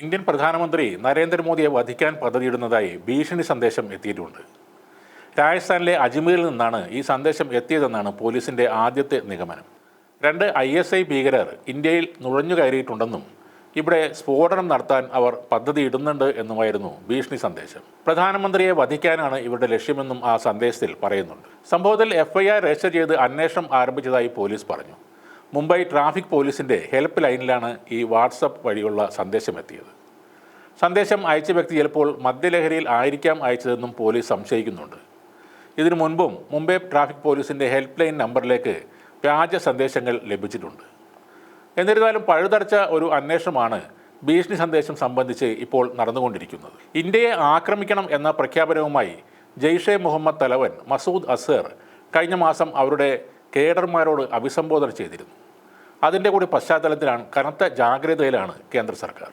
Indian പ്രധാനമന്ത്രി നരേന്ദ്രമോദിയെ വധിക്കാൻ പദ്ധതിയിടുന്നതായി ഭീഷണി സന്ദേശം എത്തിയിട്ടുണ്ട്. രാജസ്ഥാനിലെ അജ്മീറിൽ നിന്നാണ് ഈ സന്ദേശം എത്തിയതെന്നാണ് പോലീസിന്റെ ആദ്യത്തെ നിഗമനം. 2 ISI ഭീകരർ ഇന്ത്യയിൽ നുഴഞ്ഞുകയറിയിട്ടുണ്ടെന്നും ഇവിടെ സ്ഫോടനം നടത്താൻ അവർ പദ്ധതിയിടുന്നുണ്ട് എന്നുമായിരുന്നു ഭീഷണി സന്ദേശം. പ്രധാനമന്ത്രിയെ വധിക്കാനാണ് ഇവരുടെ ലക്ഷ്യമെന്നും ആ സന്ദേശത്തിൽ പറയുന്നുണ്ട്. സംഭവത്തിൽ FIR രജിസ്റ്റർ ചെയ്ത് അന്വേഷണം ആരംഭിച്ചതായി പോലീസ് പറഞ്ഞു. മുംബൈ ട്രാഫിക് പോലീസിന്റെ ഹെൽപ്പ് ലൈനിലാണ് ഈ വാട്സപ്പ് വഴിയുള്ള സന്ദേശം എത്തിയത്. സന്ദേശം അയച്ച വ്യക്തി ചിലപ്പോൾ മദ്യലഹരിയിൽ ആയിരിക്കാം അയച്ചതെന്നും പോലീസ് സംശയിക്കുന്നുണ്ട്. ഇതിനു മുൻപും മുംബൈ ട്രാഫിക് പോലീസിന്റെ ഹെൽപ്പ് ലൈൻ നമ്പറിലേക്ക് വ്യാജ സന്ദേശങ്ങൾ ലഭിച്ചിട്ടുണ്ട്. എന്നിരുന്നാലും പഴുതടച്ച ഒരു അന്വേഷണമാണ് ഭീഷണി സന്ദേശം സംബന്ധിച്ച് ഇപ്പോൾ നടന്നുകൊണ്ടിരിക്കുന്നത്. ഇന്ത്യയെ ആക്രമിക്കണം എന്ന പ്രഖ്യാപനവുമായി ജെയ്ഷെ മുഹമ്മദ് തലവൻ മസൂദ് അസ്ഹർ കഴിഞ്ഞ മാസം അവരുടെ കേഡർമാരോട് അഭിസംബോധന ചെയ്തിരുന്നു. അതിൻ്റെ കൂടി പശ്ചാത്തലത്തിലാണ് കനത്ത ജാഗ്രതയിലാണ് കേന്ദ്ര സർക്കാർ.